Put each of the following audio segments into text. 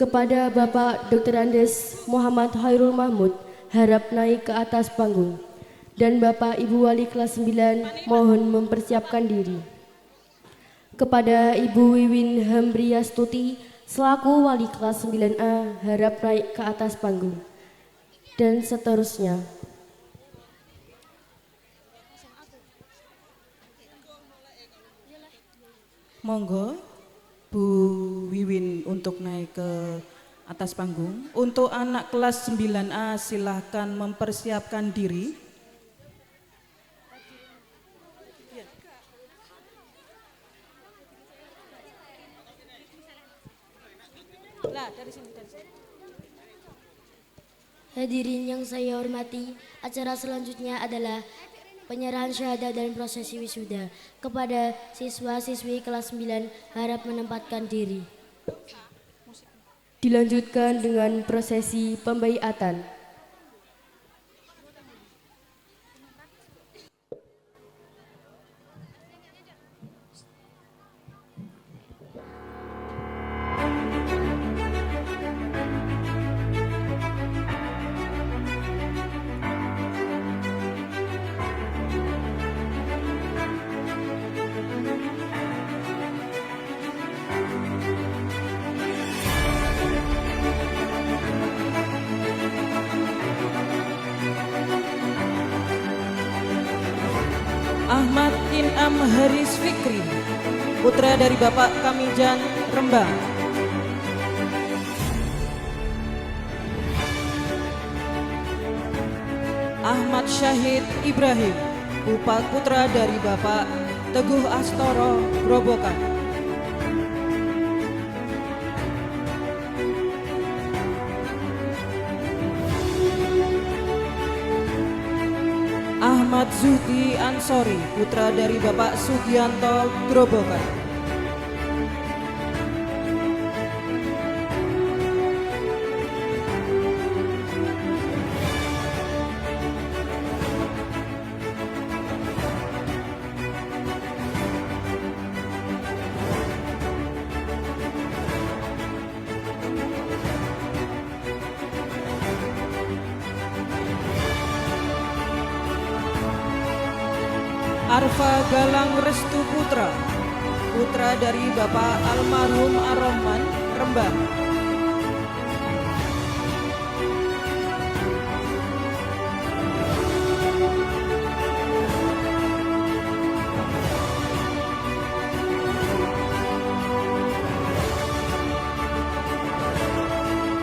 Kepada Bapak Dr. Andes Muhammad Hairul Mahmud, harap naik ke atas panggung. Dan Bapak Ibu Wali kelas 9 mohon mempersiapkan diri. Kepada Ibu Wiwin Hambriastuti selaku Wali kelas 9A harap naik ke atas panggung. Dan seterusnya. Monggo Bu Wiwin untuk naik ke atas panggung. Untuk anak kelas 9A silahkan mempersiapkan diri. Hadirin yang saya hormati, acara selanjutnya adalah penyerahan syahadat dan prosesi wisuda. Kepada siswa-siswi kelas 9 harap menempatkan diri. Dilanjutkan dengan prosesi pembaiatan. Ahmad Inam Haris Fikri, putra dari Bapak Kamijan Rembang. Ahmad Syahid Ibrahim, putra dari Bapak Teguh Astoro Grobogan. Ahmad Zuhdi Ansori, putra dari Bapak Sugianto Grobogan. Arfa Galang Restu putra dari Bapak Almarhum Ar-Rahman Rembang.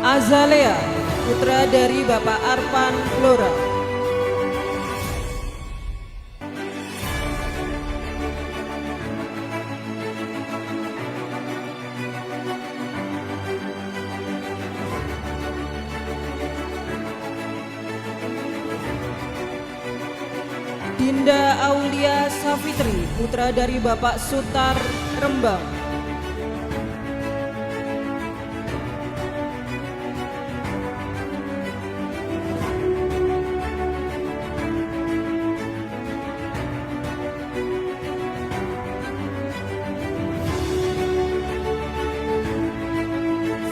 Azalea, putra dari Bapak Arpan Blora. Dinda Aulia Safitri, putra dari Bapak Sutar Rembang.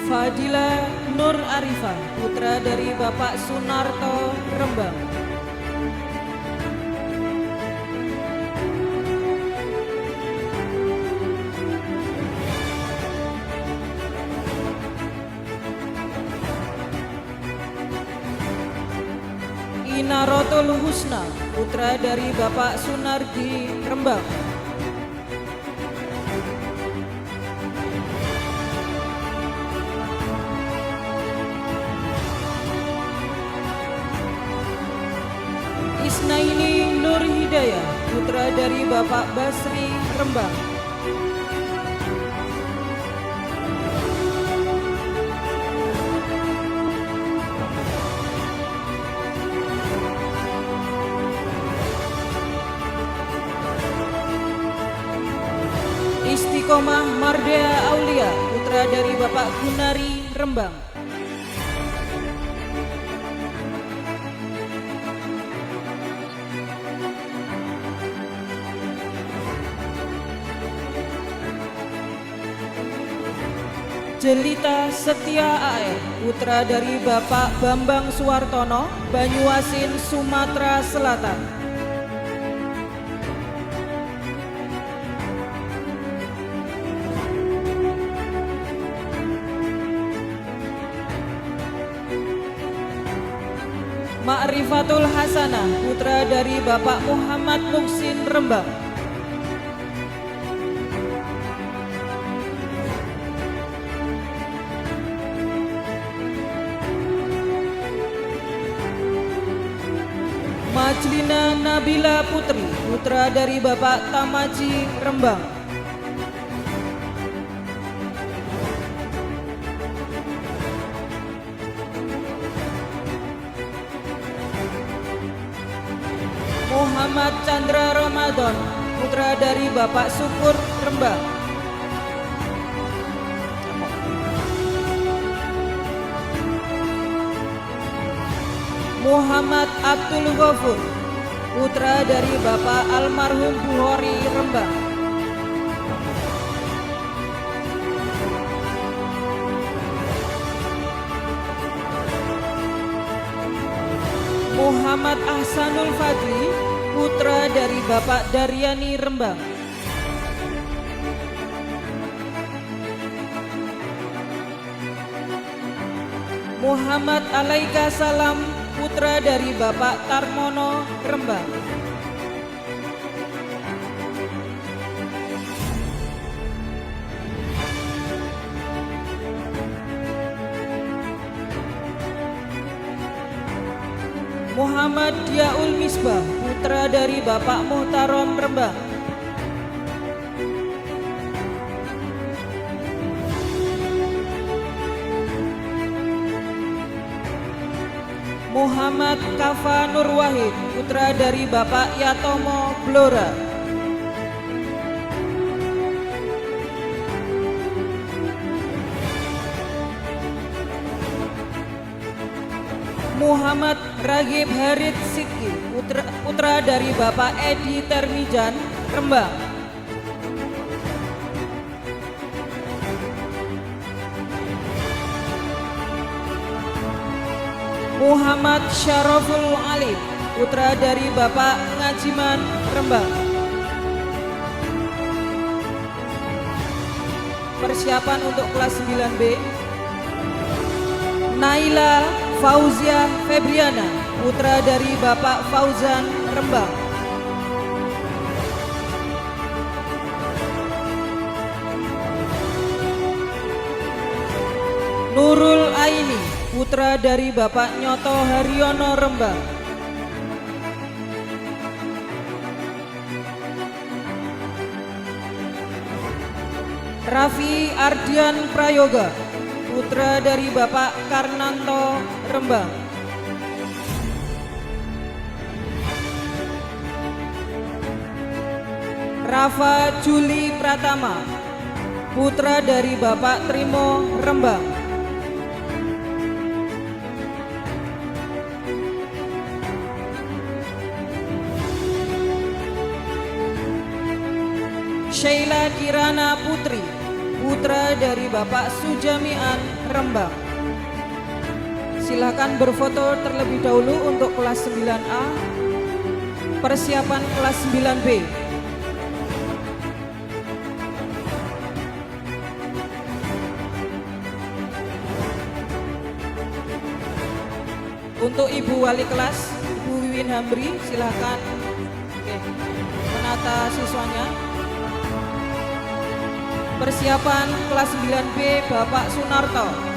Fadila Nur Arifah, putra dari Bapak Sunarto Rembang. Inarotul Husna, putra dari Bapak Sunardi Rembang. Isnaini Nur Hidayah, putra dari Bapak Basri Rembang. Istiqomah Mardea Aulia, putra dari Bapak Gunari Rembang. Jelita Setia AR, putra dari Bapak Bambang Suwartono, Banyuasin, Sumatera Selatan. Ma'rifatul Hasanah, putra dari Bapak Muhammad Muksin, Rembang. Majlina Nabila Putri, putra dari Bapak Tamaji, Rembang. Muhammad Chandra Ramadan, putra dari Bapak Syukur, Rembang. Muhammad Abdul Ghafur, putra dari Bapak almarhum Buhori, Rembang. Muhammad Ahsanul Fadli, putra dari Bapak Daryani, Rembang. Muhammad Alaika Salam, putra dari Bapak Tarmono, Rembang. Muhammad Diaul Misbah, putra dari Bapak Muhtarom, Rembang. Muhammad Kafa Nur Wahid, putra dari Bapak Yatomo, Blora. Muhammad Ragib Harid Sidki, putra dari Bapak Edi Termijan, Rembang. Muhammad Syaroful Ali, putra dari Bapak Ngajiman, Rembang. Persiapan untuk kelas 9B. Naila Fauzia Febriana, putra dari Bapak Fauzan, Rembang. Nurul Aini, putra dari Bapak Nyoto Haryono, Rembang. Raffi Ardian Prayoga, putra dari Bapak Karnanto, Rembang. Rafa Juli Pratama, putra dari Bapak Trimo, Rembang. Sheila Kirana Putri, putra dari Bapak Sujamian, Rembang. Silakan berfoto terlebih dahulu untuk kelas 9A. Persiapan kelas 9B. Untuk Ibu Wali Kelas, Ibu Wiwin Hamri, silakan menata siswanya. Persiapan kelas 9B Bapak Sunarto.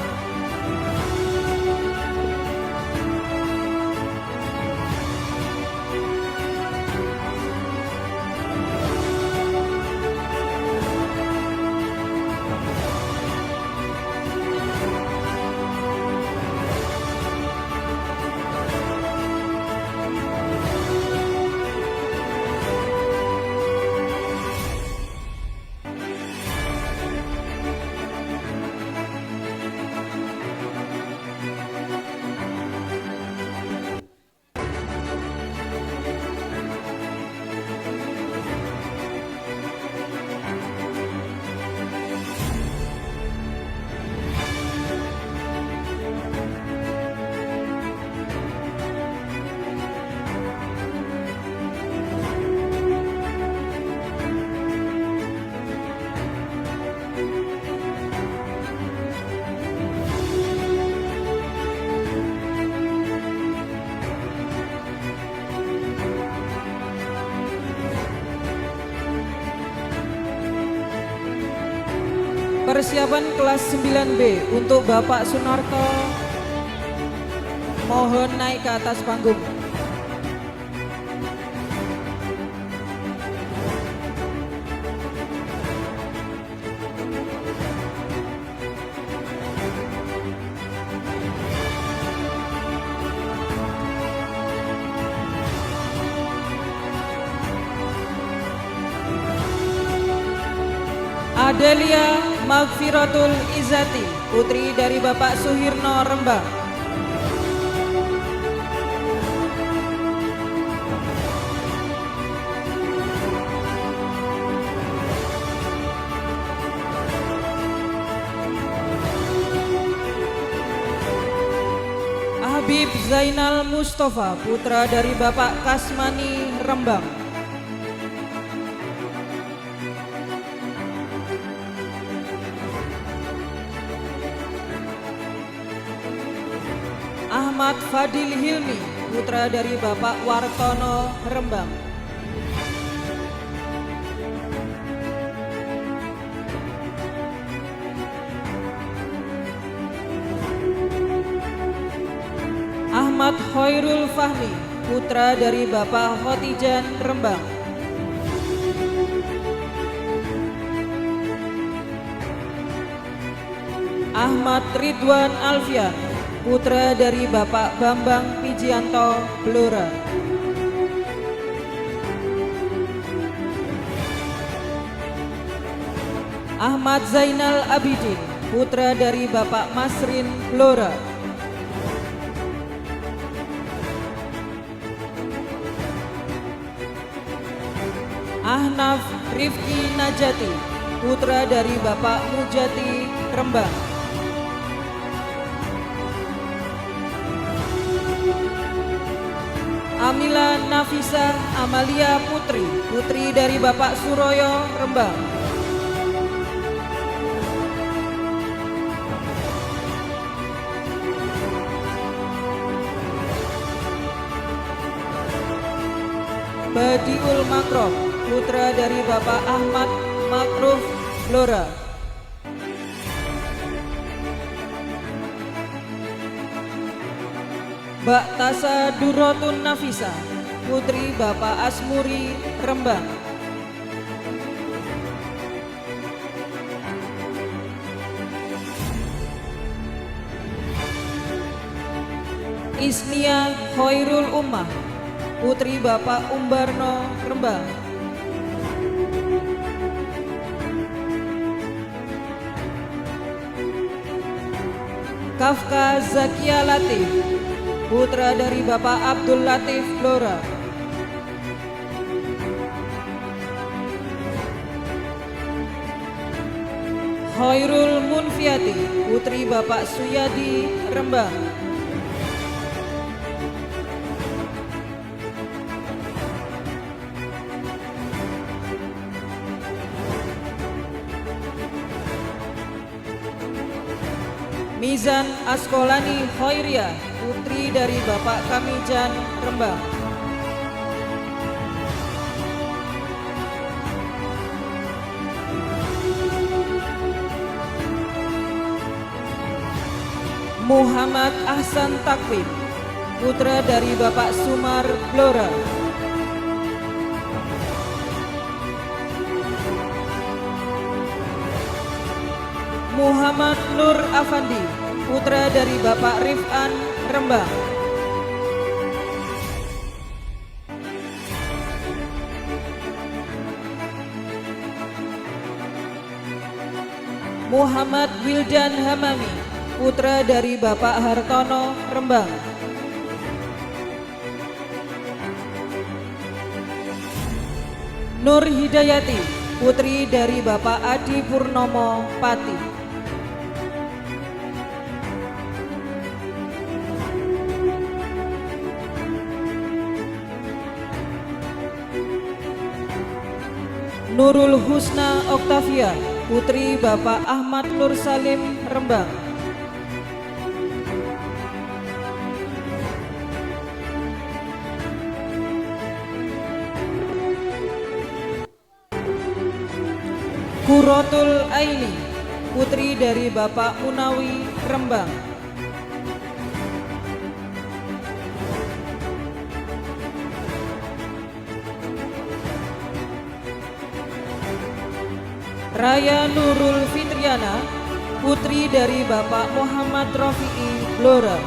persiapan kelas 9B untuk Bapak Sunarto. Mohon naik ke atas panggung. Adelia Magfiratul Izati, putri dari Bapak Suhirno Rembang. Habib Zainal Mustafa, putra dari Bapak Kasmani Rembang. Ahmad Fadil Hilmi, putra dari Bapak Wartono Rembang. Ahmad Khairul Fahmi, putra dari Bapak Khotijan Rembang. Ahmad Ridwan Alfian, putra dari Bapak Bambang Pijianto Blora. Ahmad Zainal Abidin, putra dari Bapak Masrin Blora. Ahnaf Rifki Najati, putra dari Bapak Mujati Rembang. Amila Nafisa Amalia Putri, putri dari Bapak Suroyo Rembang. Badiul Makrom, putra dari Bapak Ahmad Makruf Blora. Mbak Tasa Durotun Nafisa, putri Bapak Asmuri Rembang. Isnia Khairul Ummah, putri Bapak Umbarno Rembang. Kafka Zakia Latif, putra dari Bapak Abdul Latif Blora. Khairul Munfiati, putri Bapak Suyadi Rembang. Mizan Askolani Khairia, putri dari Bapak Kamijan Rembang. Muhammad Ahsan Takwim, putra dari Bapak Sumar Blora. Muhammad Nur Afandi, putra dari Bapak Rifan Rembang. Muhammad Wildan Hamami, putra dari Bapak Hartono Rembang. Nur Hidayati, putri dari Bapak Adi Purnomo Pati. Nurul Husna Oktavia, putri Bapak Ahmad Nur Salim Rembang. Kurotul Aini, putri dari Bapak Munawi Rembang. Raya Nurul Fitriana, putri dari Bapak Muhammad Rofi'i Blora.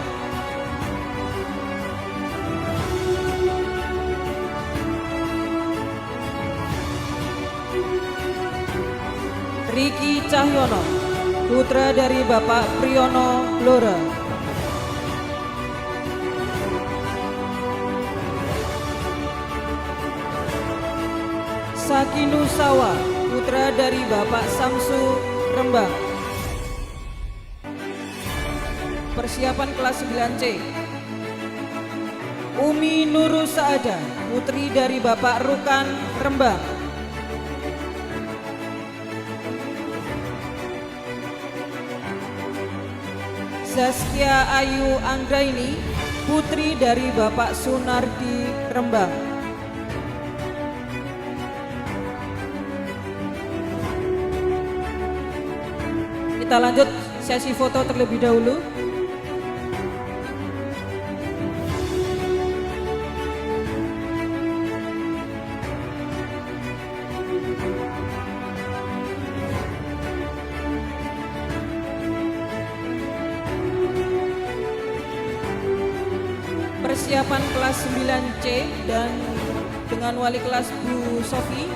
Riki Cahyono, putra dari Bapak Priyono Blora. Sakinu Sawa, putra dari Bapak Samsu Rembang. Persiapan kelas 9C. Umi Nurus Saada, putri dari Bapak Rukan Rembang. Zaskia Ayu Anggraini, putri dari Bapak Sunardi Rembang. Kita lanjut sesi foto terlebih dahulu. Persiapan kelas 9C dan dengan wali kelas Bu Sofi.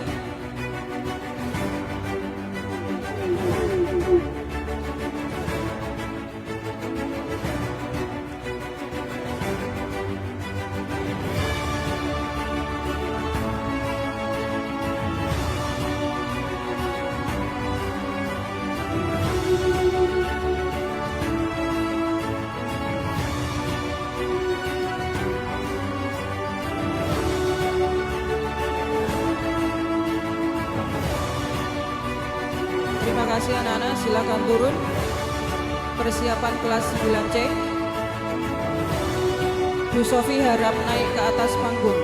Terima kasih anak-anak, silakan turun. Persiapan kelas 9C. Bu Sofi harap naik ke atas panggung.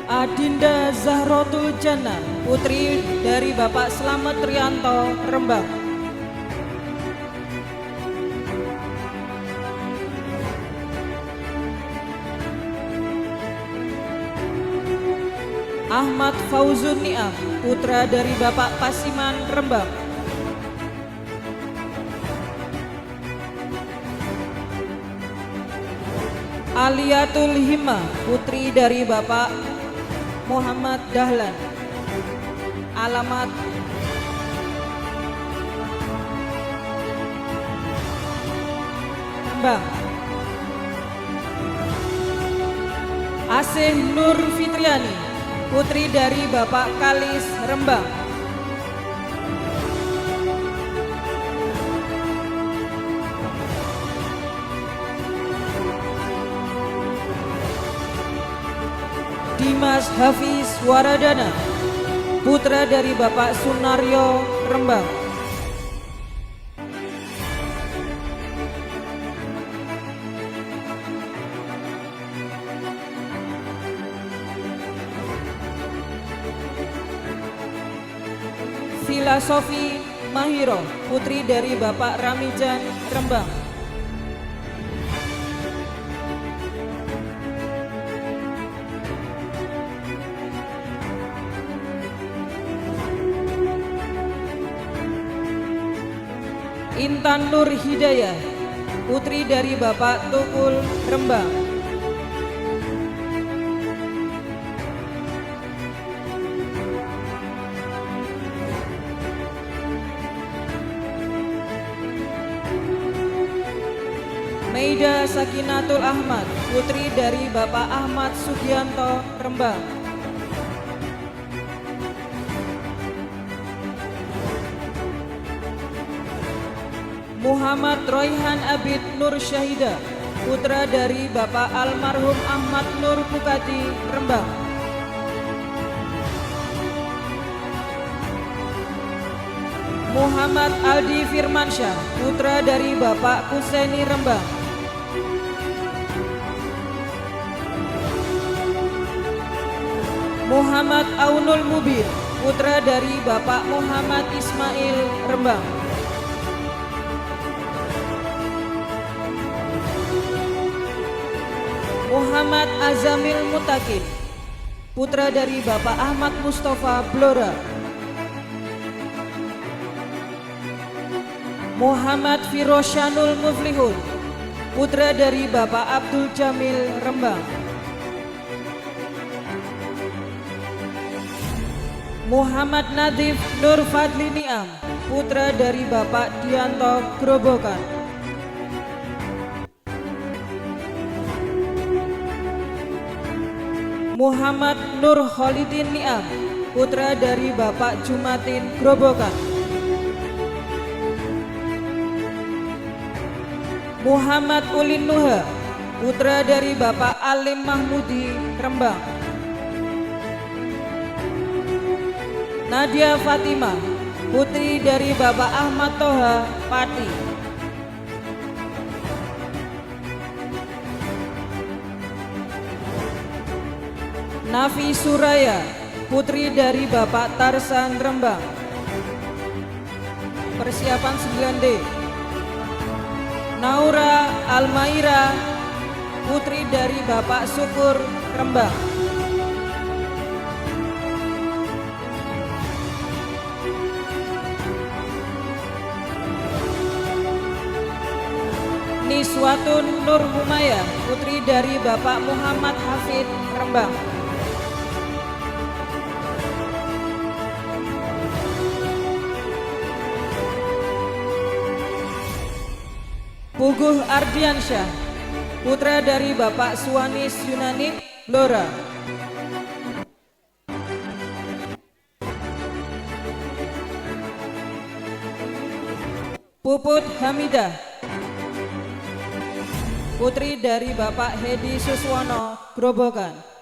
Adinda Zahrotul Jannah, putri dari Bapak Slamet Trianto Rembang. Ahmad Fauzun Ni'am, putra dari Bapak Pasiman Rembang. Aliatul Himma, putri dari Bapak Muhammad Dahlan. Alamat Rembang. Asih Nur Fitriani, putri dari Bapak Kalis Rembang. Dimas Hafiz Waradana, putra dari Bapak Sunaryo Rembang. Filosofi Mahiro, putri dari Bapak Ramijan Rembang. Intan Nur Hidayah, putri dari Bapak Tukul Rembang. Meida Sakinatul Ahmad, putri dari Bapak Ahmad Sugianto Rembang. Muhammad Royhan Abid Nur Syahida, putra dari Bapak almarhum Ahmad Nur Bukati, Rembang. Muhammad Aldi Firmansyah, putra dari Bapak Kuseni, Rembang. Muhammad Aunul Mubin, putra dari Bapak Muhammad Ismail, Rembang. Muhammad Azamil Mutakin, putra dari Bapak Ahmad Mustafa, Blora. Muhammad Firosyanul Muflihun, putra dari Bapak Abdul Jamil, Rembang. Muhammad Nadif Nur Fadli Niam, putra dari Bapak Dianto, Grobogan. Muhammad Nur Khalidin Niam, putra dari Bapak Jumatin, Grobogan. Muhammad Ulin Nuha, putra dari Bapak Alim Mahmudi, Rembang. Nadia Fatimah, putri dari Bapak Ahmad Toha, Pati. Nafi Suraya, putri dari Bapak Tarsan, Rembang. Persiapan 9D. Naura Almaira, putri dari Bapak Syukur, Rembang. Niswatun Nur Humaya, putri dari Bapak Muhammad Hafid, Rembang. Puguh Ardiansyah, putra dari Bapak Suwanis Yunani, Blora. Puput Hamidah, putri dari Bapak Hedi Suswono, Grobogan.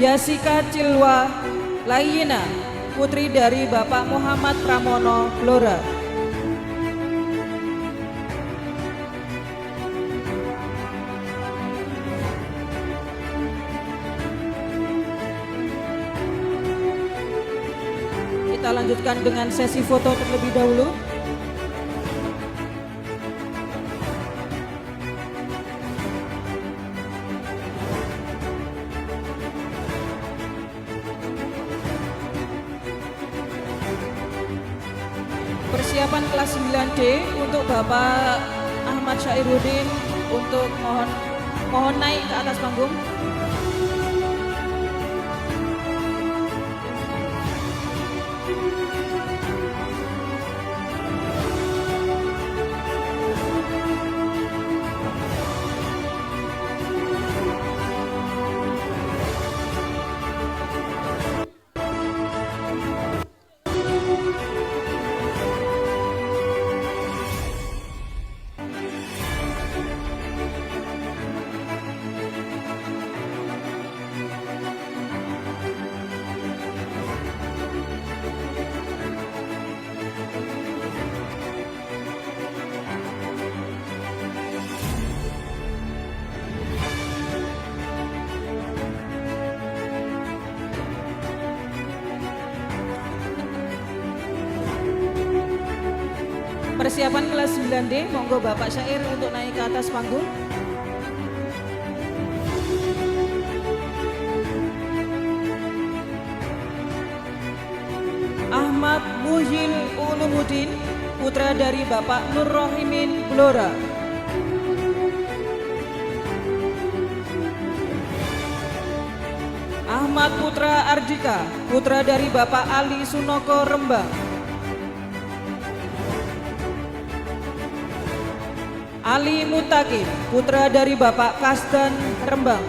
Yasika Cilwa Layina, putri dari Bapak Muhammad Pramono, Blora. Kita lanjutkan dengan sesi foto terlebih dahulu. Persiapan kelas 9D untuk Bapak Ahmad Syairuddin untuk mohon naik ke atas panggung. Persiapan kelas 9D, monggo Bapak Syair untuk naik ke atas panggung. Ahmad Muhyil Ulumuddin, putra dari Bapak Nur Rohimin, Blora. Ahmad Putra Ardika, putra dari Bapak Ali Sunoko, Rembang. Ali Mutakin, putra dari Bapak Kasdan, Rembang.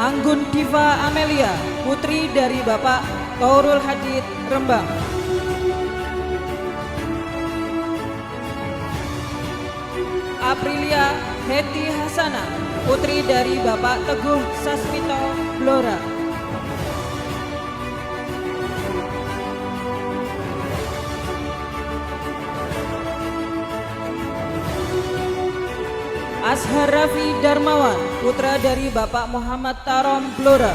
Anggun Diva Amelia, putri dari Bapak Taurul Hadid Rembang. Aprilia Heti Hasana, putri dari Bapak Teguh Sasmito Blora. Ashar Raffi Darmawan, putra dari Bapak Muhammad Tarom Blora.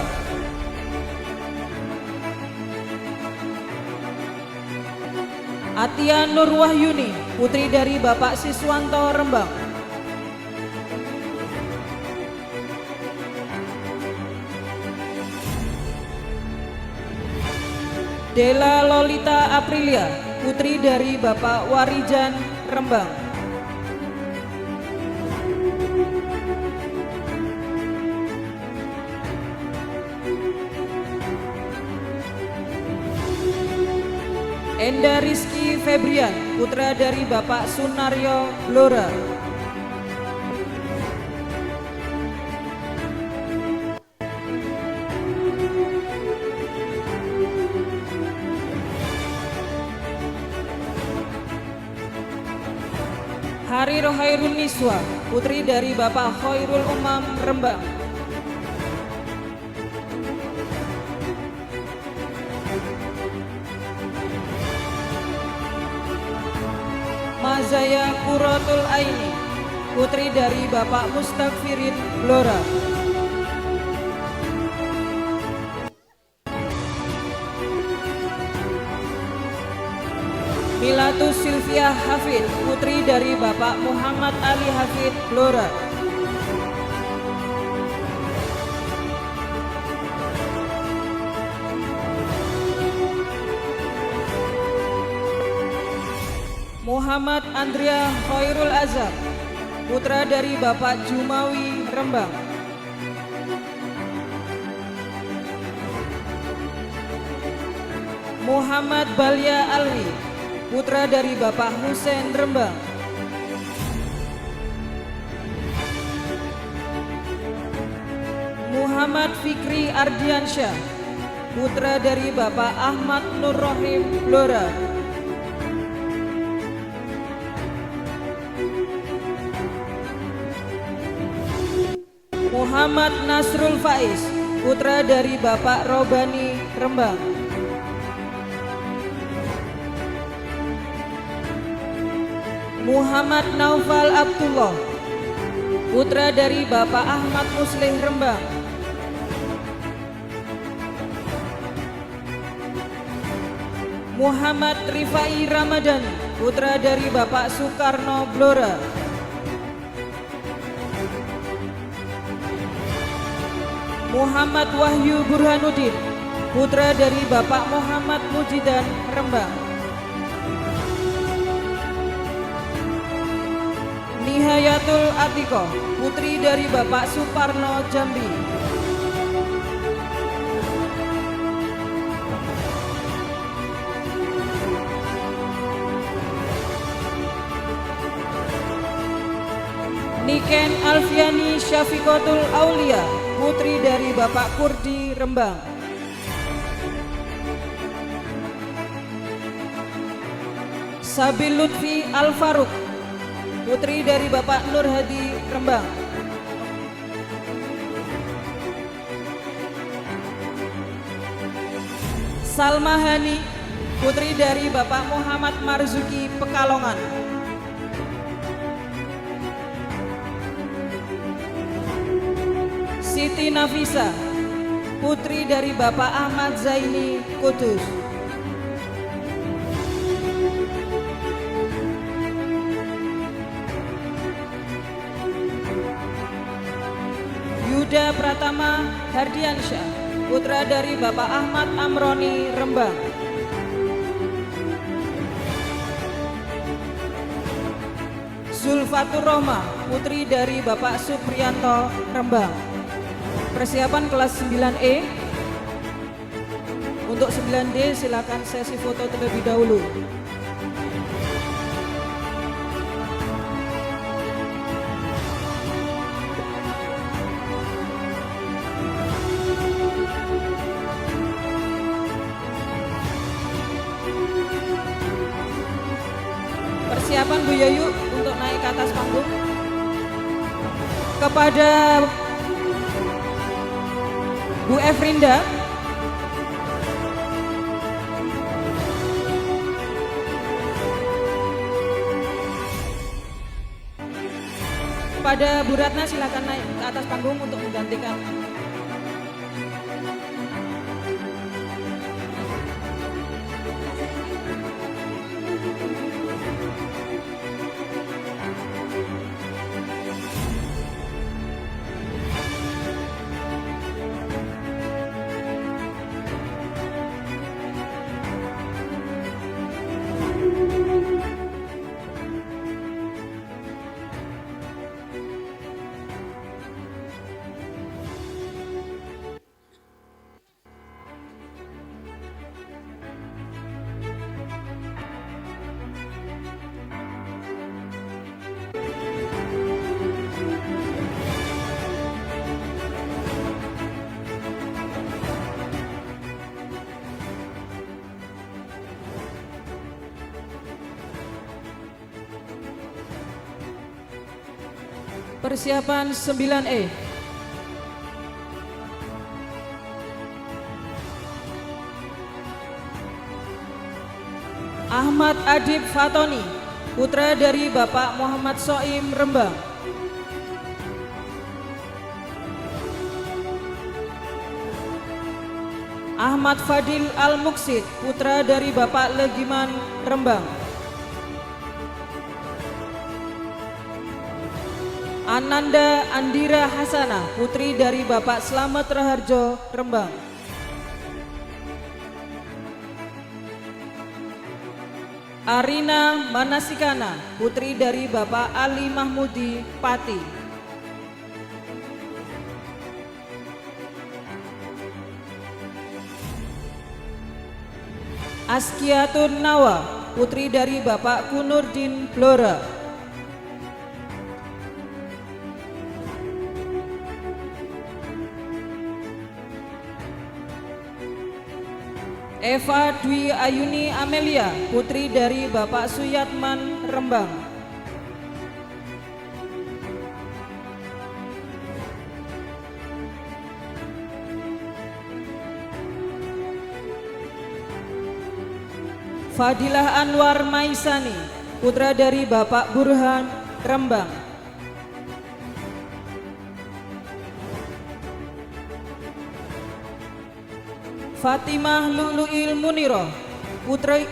Atia Nur Wahyuni, putri dari Bapak Siswanto Rembang. Dela Lolita Aprilia, putri dari Bapak Warijan Rembang. Enda Rizky Febrian, putra dari Bapak Sunaryo Blora. Hari Rohairun Niswa, putri dari Bapak Khairul Umam Rembang. Mazaya Quratul Aini, putri dari Bapak Mustakfirin Blora. Milatus Sylvia Hafid, putri dari Bapak Muhammad Ali Hafid Blora. Muhammad Andrea Khairul Azhar, putra dari Bapak Jumawi Rembang. Muhammad Balia Alwi, putra dari Bapak Husein Rembang. Muhammad Fikri Ardiansyah, putra dari Bapak Ahmad Nur Rohim Blora. Muhammad Nasrul Faiz, putra dari Bapak Robani Rembang. Muhammad Naufal Abdullah, putra dari Bapak Ahmad Muslih Rembang. Muhammad Rifai Ramadan, putra dari Bapak Soekarno Blora. Muhammad Wahyu Burhanuddin, putra dari Bapak Muhammad Mujidan Rembang. Nihayatul Atiko, putri dari Bapak Suparno Jambi. Niken Alfiani Syafiqatul Aulia, putri dari Bapak Kurdi Rembang. Sabil Lutfi Al-Faruq, putri dari Bapak Nur Hadi Rembang. Salma Hani, putri dari Bapak Muhammad Marzuki Pekalongan. Siti Nafisa, putri dari Bapak Ahmad Zaini Kudus. Yuda Pratama Hardiansyah, putra dari Bapak Ahmad Amroni Rembang. Zulfatur Rohma, putri dari Bapak Supriyanto Rembang. Persiapan kelas 9E. Untuk 9D silakan sesi foto terlebih dahulu. persiapan Bu Yayu untuk naik ke atas panggung. Kepada Bu Efrinda, kepada Bu Ratna silakan naik ke atas panggung untuk menggantikan. Persiapan 9E. Ahmad Adib Fatoni, putra dari Bapak Muhammad Soim Rembang. Ahmad Fadil Al-Muksid, putra dari Bapak Legiman Rembang. Ananda Andira Hasanah, putri dari Bapak Slamet Raharjo Rembang. Arina Manasikana, putri dari Bapak Ali Mahmudi Pati. Askiatun Nawa, putri dari Bapak Kunurdin Blora. Eva Dwi Ayuni Amelia, putri dari Bapak Suyatman Rembang. Fadilah Anwar Maisani, putra dari Bapak Burhan Rembang. Fatimah Lulu'il Muniro,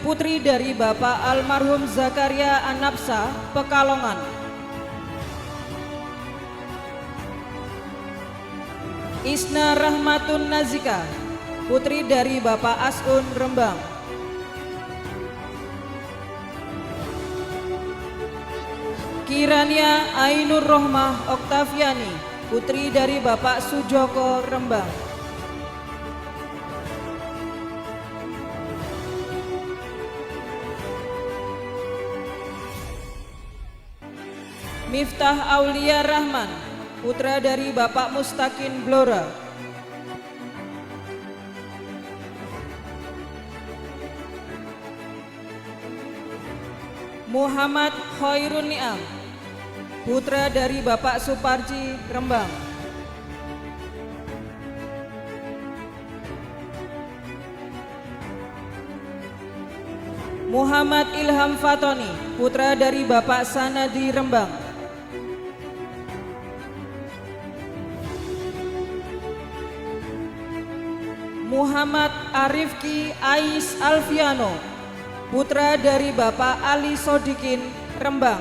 putri dari Bapak Almarhum Zakaria Anapsa Pekalongan. Isna Rahmatun Nazika, putri dari Bapak Asun Rembang. Kirania Ainur Rohmah Oktaviani, putri dari Bapak Sujoko Rembang. Miftah Aulia Rahman, putra dari Bapak Mustakin Blora. Muhammad Khairun Ni'am, putra dari Bapak Suparji Rembang. Muhammad Ilham Fatoni, putra dari Bapak Sanadi Rembang. Muhammad Arifki Ais Alfiano, putra dari Bapak Ali Sodikin Rembang.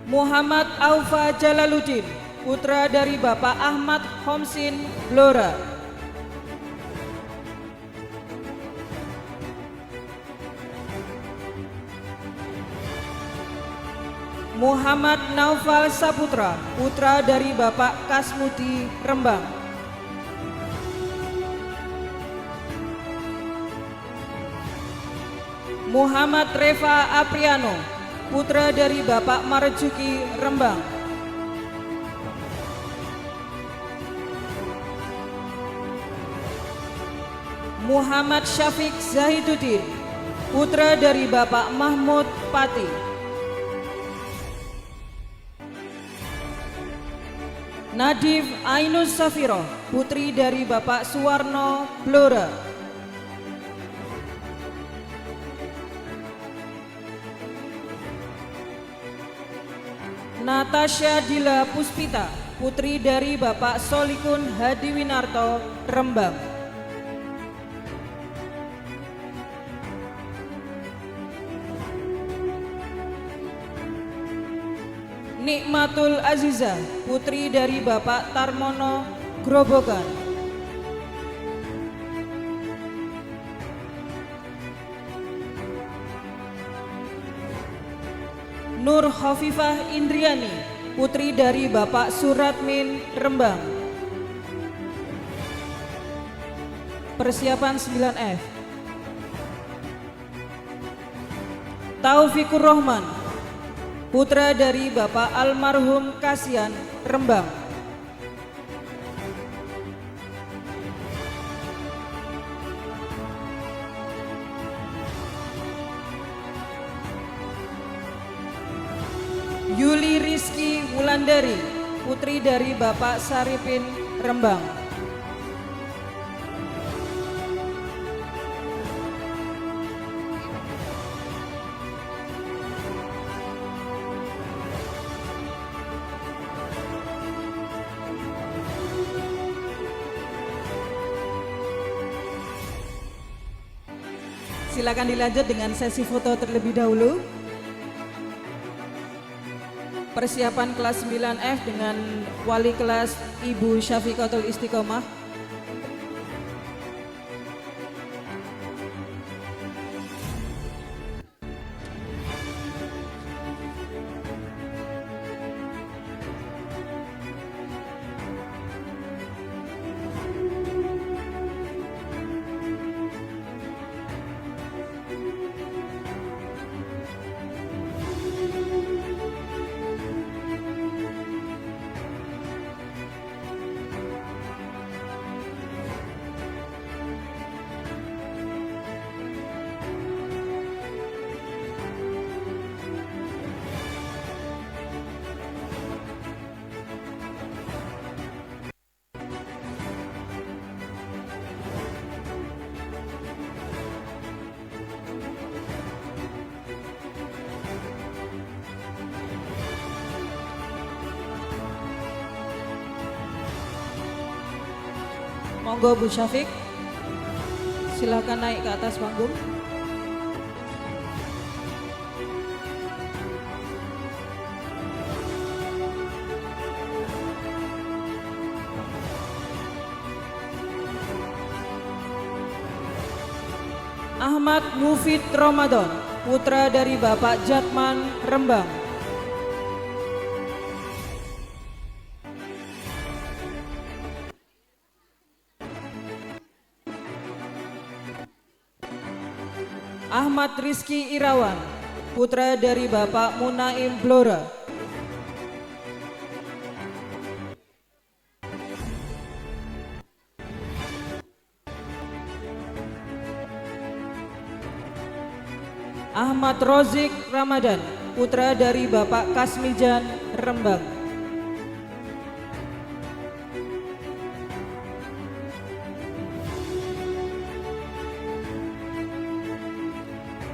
Muhammad Aufa Jalaluddin, putra dari Bapak Ahmad Homsin Blora. Muhammad Naufal Saputra, putra dari Bapak Kasmudi Rembang. Muhammad Reva Apriano, putra dari Bapak Marjuki Rembang. Muhammad Syafiq Zahiduddin, putra dari Bapak Mahmud Pati. Nadif Ainus Safiro, putri dari Bapak Suwarno Blora. Natasha Dila Puspita, putri dari Bapak Solikun Hadiwinarto, Rembang. Nikmatul Aziza, putri dari Bapak Tarmono, Grobogan. Nur Khofifah Indriani, putri dari Bapak Suratmin, Rembang. Persiapan 9F. Taufikur Rohman, putra dari Bapak Almarhum Kasian, Rembang. Yuli Rizky Wulandari, putri dari Bapak Saripin, Rembang. Silakan dilanjut dengan sesi foto terlebih dahulu. Persiapan kelas 9F dengan wali kelas Ibu Syafiqatul Istiqomah. Monggo Bu Syafiq, silakan naik ke atas panggung. Ahmad Mufid Ramadan, putra dari Bapak Jatman, Rembang. Ahmad Rizky Irawan, putra dari Bapak Munaim Blora. Ahmad Rozik Ramadan, putra dari Bapak Kasmijan, Rembang.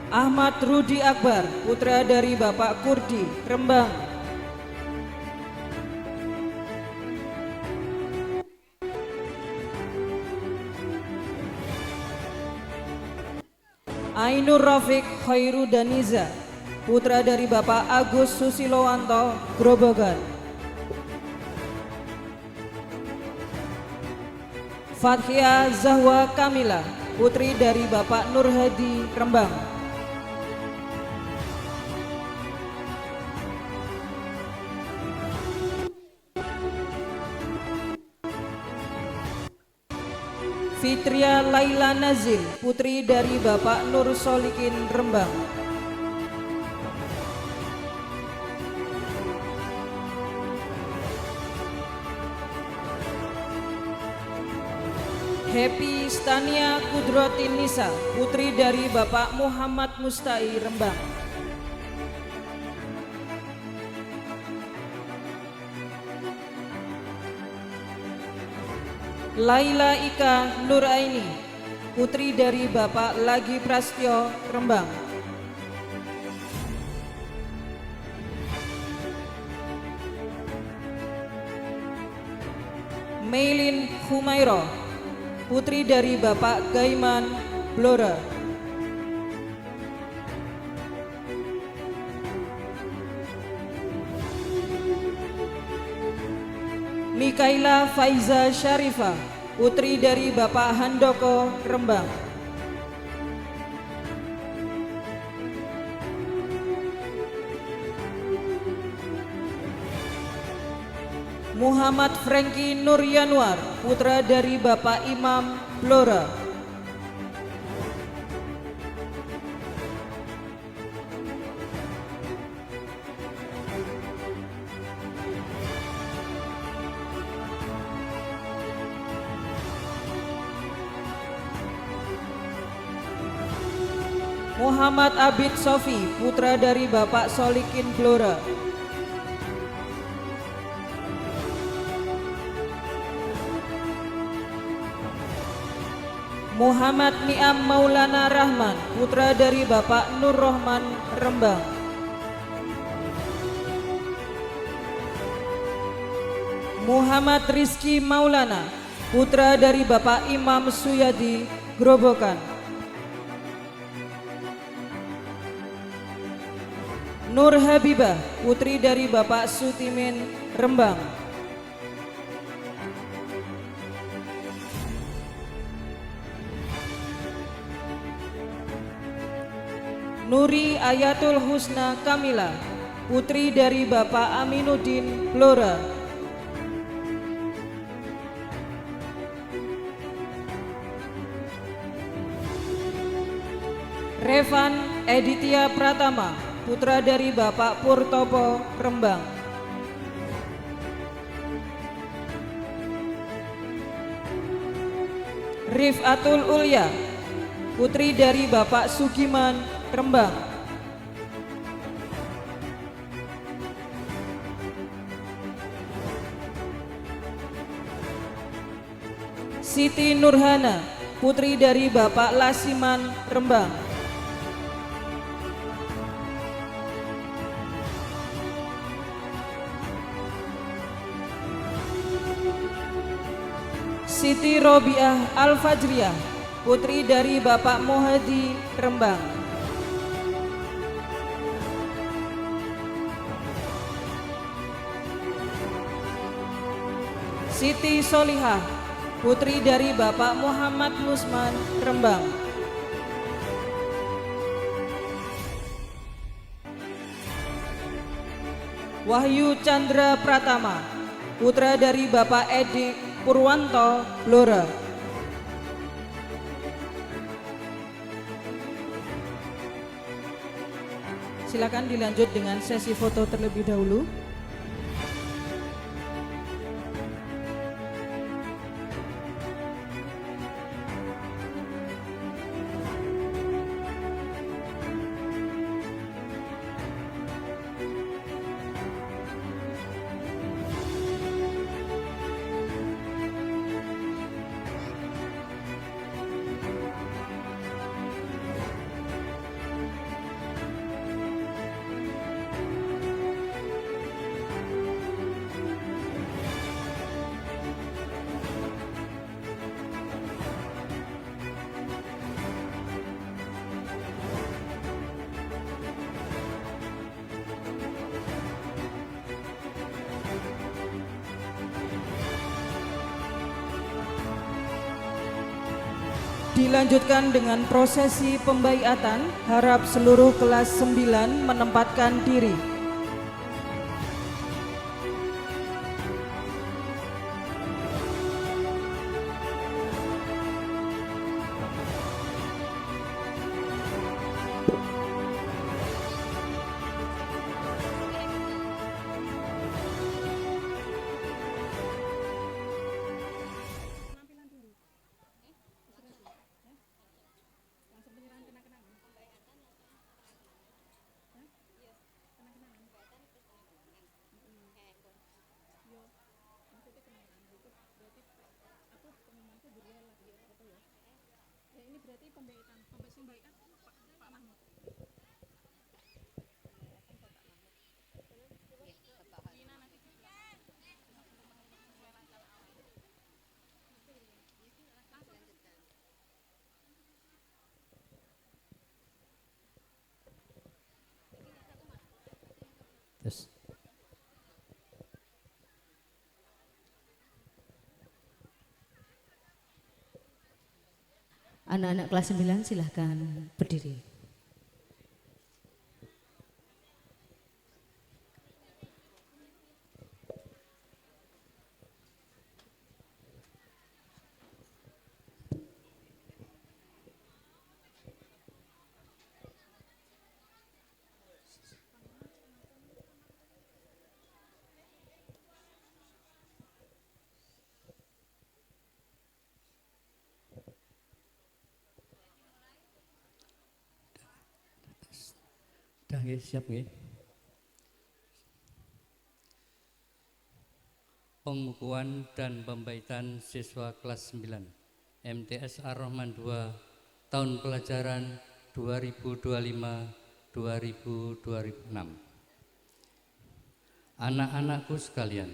Ahmad Rudi Akbar, putra dari Bapak Kurdi, Rembang. Ainur Rafiq Khairu Daniza, putra dari Bapak Agus Susilowanto, Grobogan. Fathia Zahwa Kamila, putri dari Bapak Nur Hadi, Rembang. Fitria Laila Nazil, putri dari Bapak Nur Solikin, Rembang. Happy Stania Kudrotin Nisa, putri dari Bapak Muhammad Mustai Rembang. Laila Ika Nuraini, putri dari Bapak Lagi Prastyo Rembang. Maylin Humairo, putri dari Bapak Gaiman Blora. Mikaela Faiza Syarifah, putri dari Bapak Handoko Rembang. Muhammad Franky Nur Yanwar, putra dari Bapak Imam Blora. Muhammad Abid Sofi, putra dari Bapak Solikin Blora. Muhammad Niam Maulana Rahman, putra dari Bapak Nur Rohman Rembang. Muhammad Rizky Maulana, putra dari Bapak Imam Suyadi Grobogan. Nur Habibah, putri dari Bapak Sutimin Rembang. Nuri Ayatul Husna Kamila, putri dari Bapak Aminuddin Blora. Revan Editya Pratama, putra dari Bapak Purtopo Rembang. Rifatul Ulya, putri dari Bapak Sugiman Rembang. Siti Nurhana, putri dari Bapak Lasiman Rembang. Siti Robiah Al-Fajriyah, putri dari Bapak Mohadi Rembang. Siti Solihah, putri dari Bapak Muhammad Musman Rembang. Wahyu Chandra Pratama, putra dari Bapak Edi Purwanto Blora. Silakan dilanjut dengan sesi foto terlebih dahulu. Dilanjutkan dengan prosesi pembaiatan, harap seluruh kelas 9 menempatkan diri. Anak-anak kelas 9 silahkan berdiri. Dah nggih, siap nggih. Pengukuhan dan pembaitan siswa kelas 9 MTS Ar-Rahman 2 tahun pelajaran 2025-2026. Anak-anakku sekalian,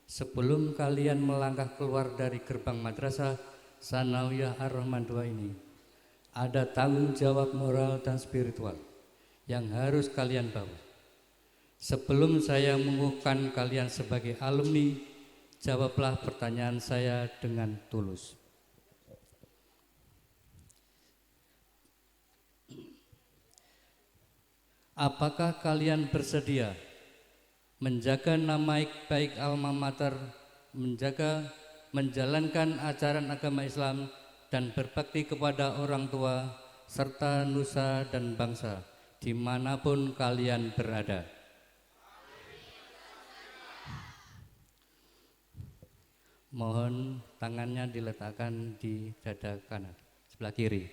sebelum kalian melangkah keluar dari gerbang madrasah Sanawiyah Ar-Rahman 2 ini, ada tanggung jawab moral dan spiritual yang harus kalian bawa. Sebelum saya mengukuhkan kalian sebagai alumni, jawablah pertanyaan saya dengan tulus. Apakah kalian bersedia menjaga nama baik alma mater, menjalankan ajaran agama Islam, dan berbakti kepada orang tua, serta nusa dan bangsa, dimanapun kalian berada? Mohon tangannya diletakkan di dada kanan, sebelah kiri.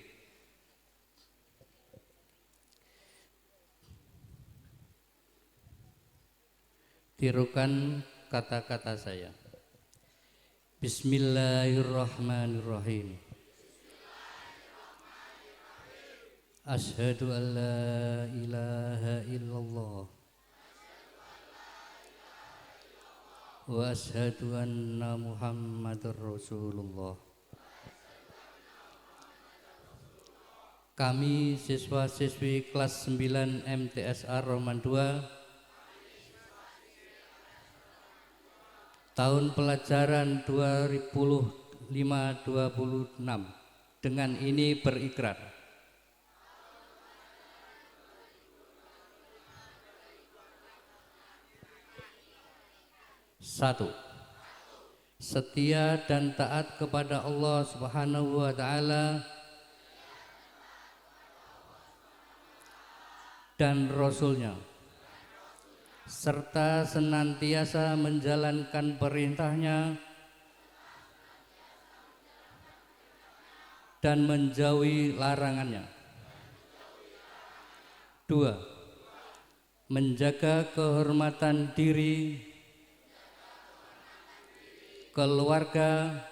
Tirukan kata-kata saya. Bismillahirrahmanirrahim. Asyhadu an la ilaha illallah wa asyhadu anna Muhammadar Rasulullah. Kami siswa-siswi kelas 9 MTS Ar-Rahman 2 tahun pelajaran 2025-2026 dengan ini berikrar. 1. Setia dan taat kepada Allah Subhanahu wa Ta'ala dan Rasul-Nya, serta senantiasa menjalankan perintahnya dan menjauhi larangannya. 2. Menjaga kehormatan diri, keluarga,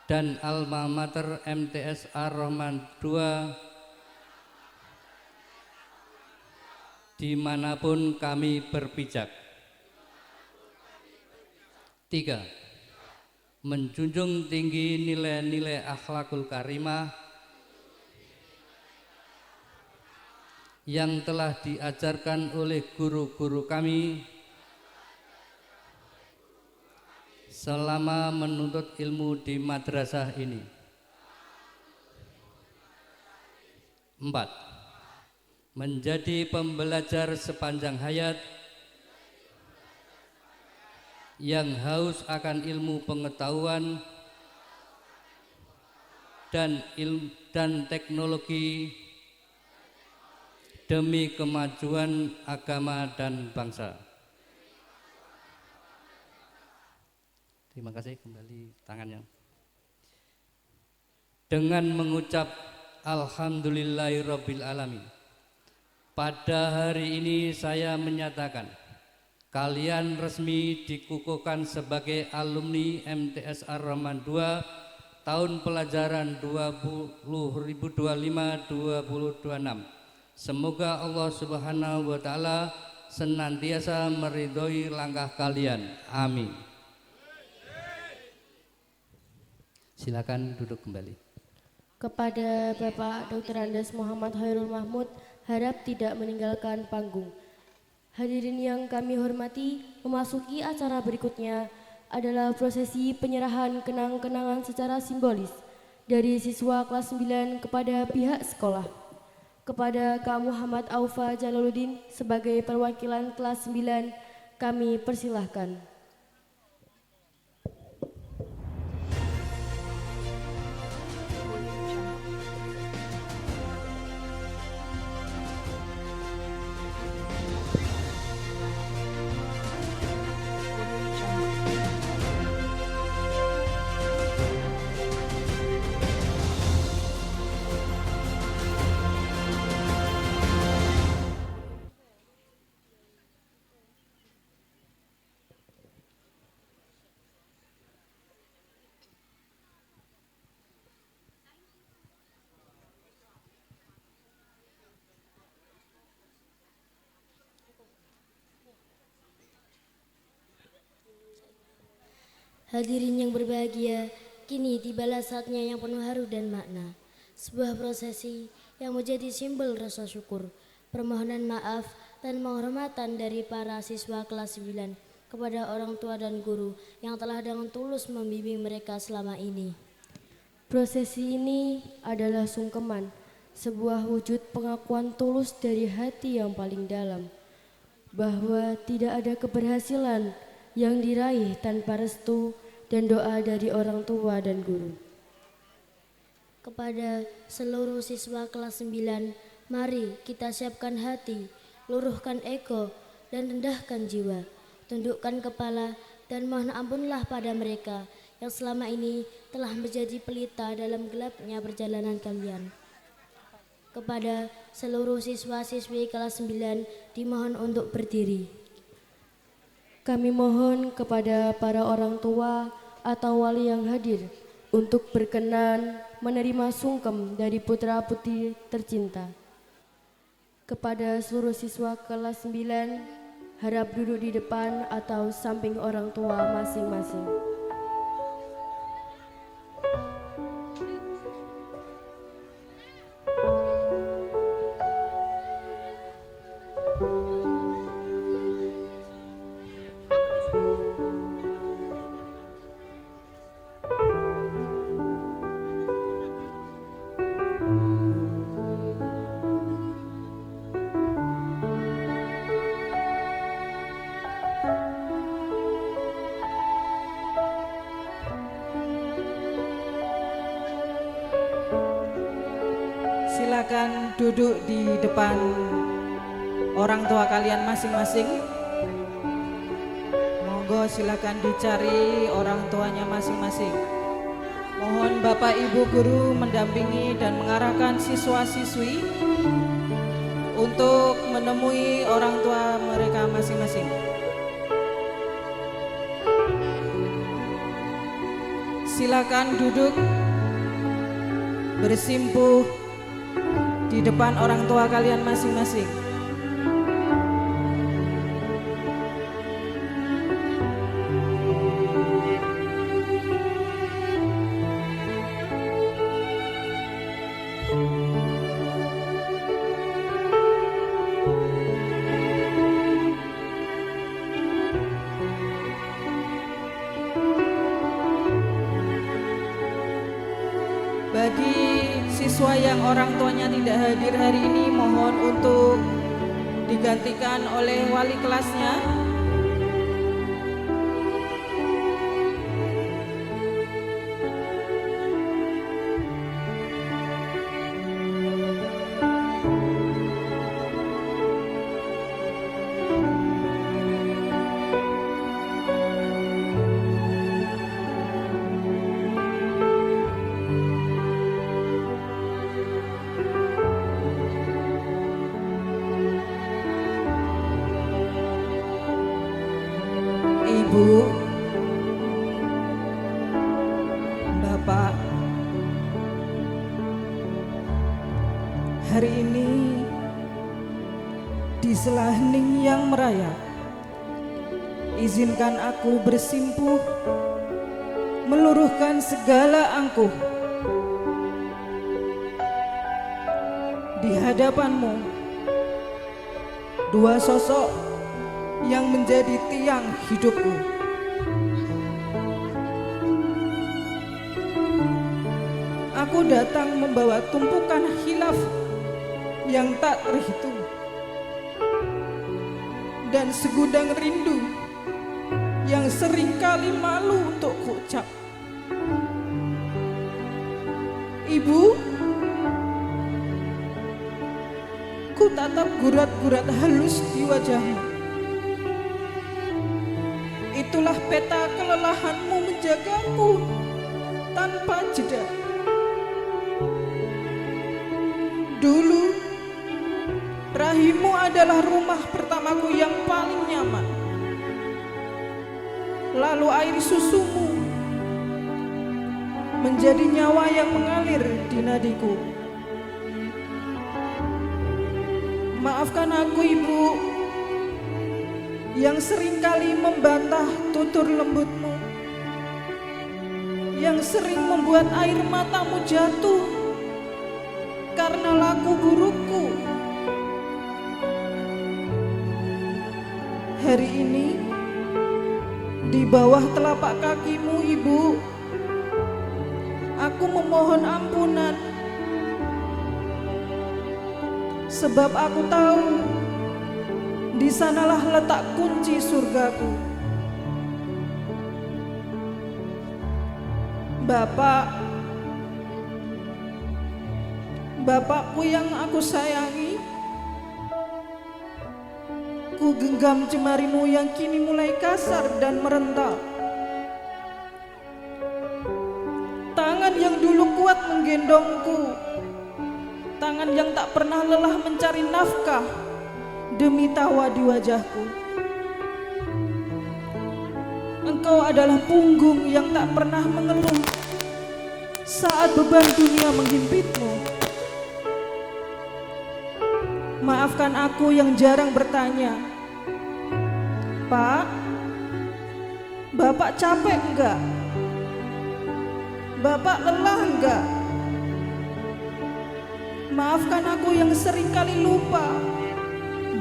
dan alma mater MTS Ar-Rahman 2 dimanapun kami berpijak. 3. Menjunjung tinggi nilai-nilai akhlakul karimah yang telah diajarkan oleh guru-guru kami selama menuntut ilmu di madrasah ini. 4. Menjadi pembelajar sepanjang hayat yang haus akan ilmu pengetahuan dan teknologi demi kemajuan agama dan bangsa. Terima kasih, kembali tangannya. Dengan mengucap Alhamdulillahirabbil alamin, pada hari ini saya menyatakan kalian resmi dikukuhkan sebagai alumni MTS Ar-Rahman 2 tahun pelajaran 2025-2026. Semoga Allah Subhanahu wa Ta'ala senantiasa meridhoi langkah kalian. Amin. Silakan duduk kembali. Kepada Bapak Dr. Andes Muhammad Hairul Mahmud, harap tidak meninggalkan panggung. Hadirin yang kami hormati, memasuki acara berikutnya adalah prosesi penyerahan kenang-kenangan secara simbolis dari siswa kelas 9 kepada pihak sekolah. Kepada Kak Muhammad Aufa Jalaluddin sebagai perwakilan kelas 9 kami persilahkan. Hadirin yang berbahagia, kini tibalah saatnya yang penuh haru dan makna. Sebuah prosesi yang menjadi simbol rasa syukur, permohonan maaf dan penghormatan dari para siswa kelas 9 kepada orang tua dan guru yang telah dengan tulus membimbing mereka selama ini. Prosesi ini adalah sungkeman, sebuah wujud pengakuan tulus dari hati yang paling dalam, bahwa tidak ada keberhasilan yang diraih tanpa restu dan doa dari orang tua dan guru. Kepada seluruh siswa kelas 9, mari kita siapkan hati, luruhkan ego, dan rendahkan jiwa. Tundukkan kepala dan mohon ampunlah pada mereka yang selama ini telah menjadi pelita dalam gelapnya perjalanan kalian. Kepada seluruh siswa-siswi kelas 9 dimohon untuk berdiri. Kami mohon kepada para orang tua atau wali yang hadir untuk berkenan menerima sungkem dari putra-putri tercinta. Kepada seluruh siswa kelas 9, harap duduk di depan atau samping orang tua masing-masing. Silakan duduk di depan orang tua kalian masing-masing. Monggo silakan dicari orang tuanya masing-masing. Mohon Bapak Ibu guru mendampingi dan mengarahkan siswa-siswi untuk menemui orang tua mereka masing-masing. Silakan duduk bersimpuh di depan orang tua kalian masing-masing. Bagi siswa yang orang tuanya tidak hadir hari ini, mohon untuk digantikan oleh wali kelasnya. Ibu, Bapak, hari ini di sela hening yang merayap, izinkan aku bersimpuh, meluruhkan segala angkuh di hadapanmu, dua sosok yang menjadi tiang hidupku. kau datang membawa tumpukan khilaf yang tak terhitung dan segudang rindu yang seringkali malu untuk kuucap. Ibu, ku tatap gurat-gurat halus di wajahmu. Itulah peta kelelahanmu menjagaku tanpa jeda. Dulu, rahimmu adalah rumah pertamaku yang paling nyaman. Lalu air susumu menjadi nyawa yang mengalir di nadiku. Maafkan aku, Ibu, yang seringkali membantah tutur lembutmu, yang sering membuat air matamu jatuh karena laku burukku. Hari ini, di bawah telapak kakimu, Ibu, aku memohon ampunan, sebab aku tahu di sanalah letak kunci surgaku. Bapakku yang aku sayangi, ku genggam jemarimu yang kini mulai kasar dan merentak. Tangan yang dulu kuat menggendongku, tangan yang tak pernah lelah mencari nafkah demi tawa di wajahku. Engkau adalah punggung yang tak pernah mengeluh saat beban dunia menghimpitmu. Maafkan aku yang jarang bertanya, Pak, Bapak capek enggak? Bapak lelah enggak? Maafkan aku yang seringkali lupa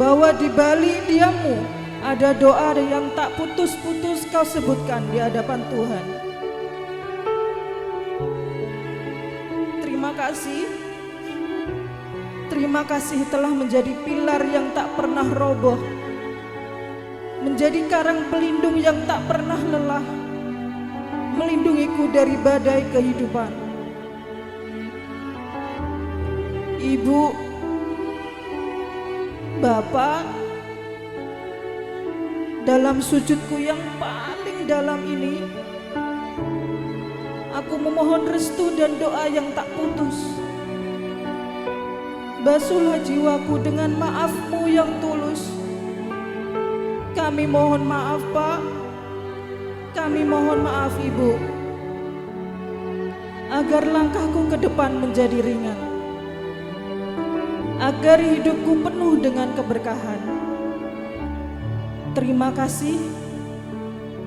bahwa di balik diammu ada doa yang tak putus-putus kau sebutkan di hadapan Tuhan. Terima kasih telah menjadi pilar yang tak pernah roboh, menjadi karang pelindung yang tak pernah lelah, melindungiku dari badai kehidupan. Ibu, Bapak, dalam sujudku yang paling dalam ini, aku memohon restu dan doa yang tak putus. Basuhlah jiwaku dengan maafmu yang tulus. Kami mohon maaf, Pak. Kami mohon maaf, Ibu. Agar langkahku ke depan menjadi ringan, agar hidupku penuh dengan keberkahan. Terima kasih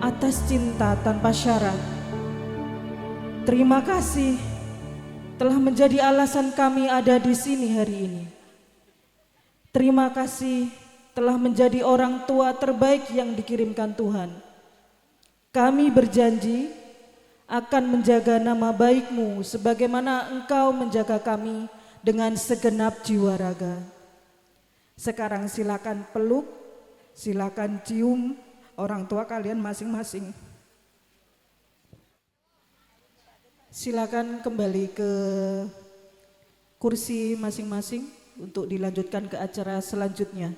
atas cinta tanpa syarat. Terima kasih telah menjadi alasan kami ada di sini hari ini. Terima kasih telah menjadi orang tua terbaik yang dikirimkan Tuhan. Kami berjanji akan menjaga nama baik-Mu sebagaimana Engkau menjaga kami dengan segenap jiwa raga. Sekarang silakan peluk, silakan cium orang tua kalian masing-masing. Silakan kembali ke kursi masing-masing untuk dilanjutkan ke acara selanjutnya.